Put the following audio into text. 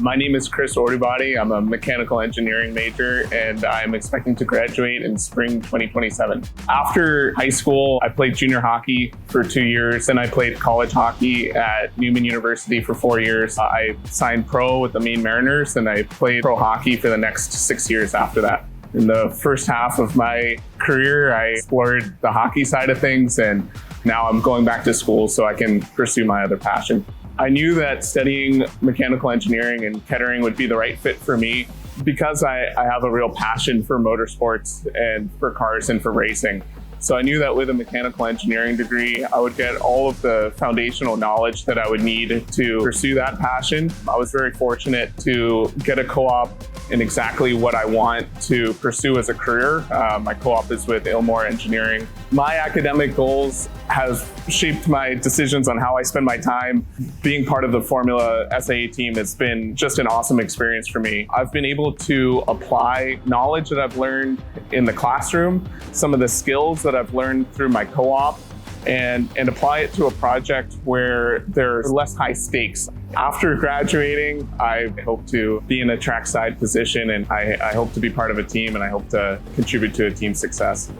My name is Chris Ordoobadi. I'm a mechanical engineering major, and I'm expecting to graduate in spring 2027. After high school, I played junior hockey for 2 years, and I played college hockey at Newman University for 4 years. I signed pro with the Maine Mariners, and I played pro hockey for the next 6 years after that. In the first half of my career, I explored the hockey side of things, and now I'm going back to school so I can pursue my other passion. I knew that studying mechanical engineering in Kettering would be the right fit for me because I have a real passion for motorsports and for cars and for racing. So I knew that with a mechanical engineering degree, I would get all of the foundational knowledge that I would need to pursue that passion. I was very fortunate to get a co-op in exactly what I want to pursue as a career. My co-op is with Ilmore Engineering. My academic goals have shaped my decisions on how I spend my time. Being part of the Formula SAE team has been just an awesome experience for me. I've been able to apply knowledge that I've learned in the classroom, some of the skills that I've learned through my co-op, and apply it to a project where there's less high stakes. After graduating, I hope to be in a trackside position, and I hope to be part of a team, and I hope to contribute to a team's success.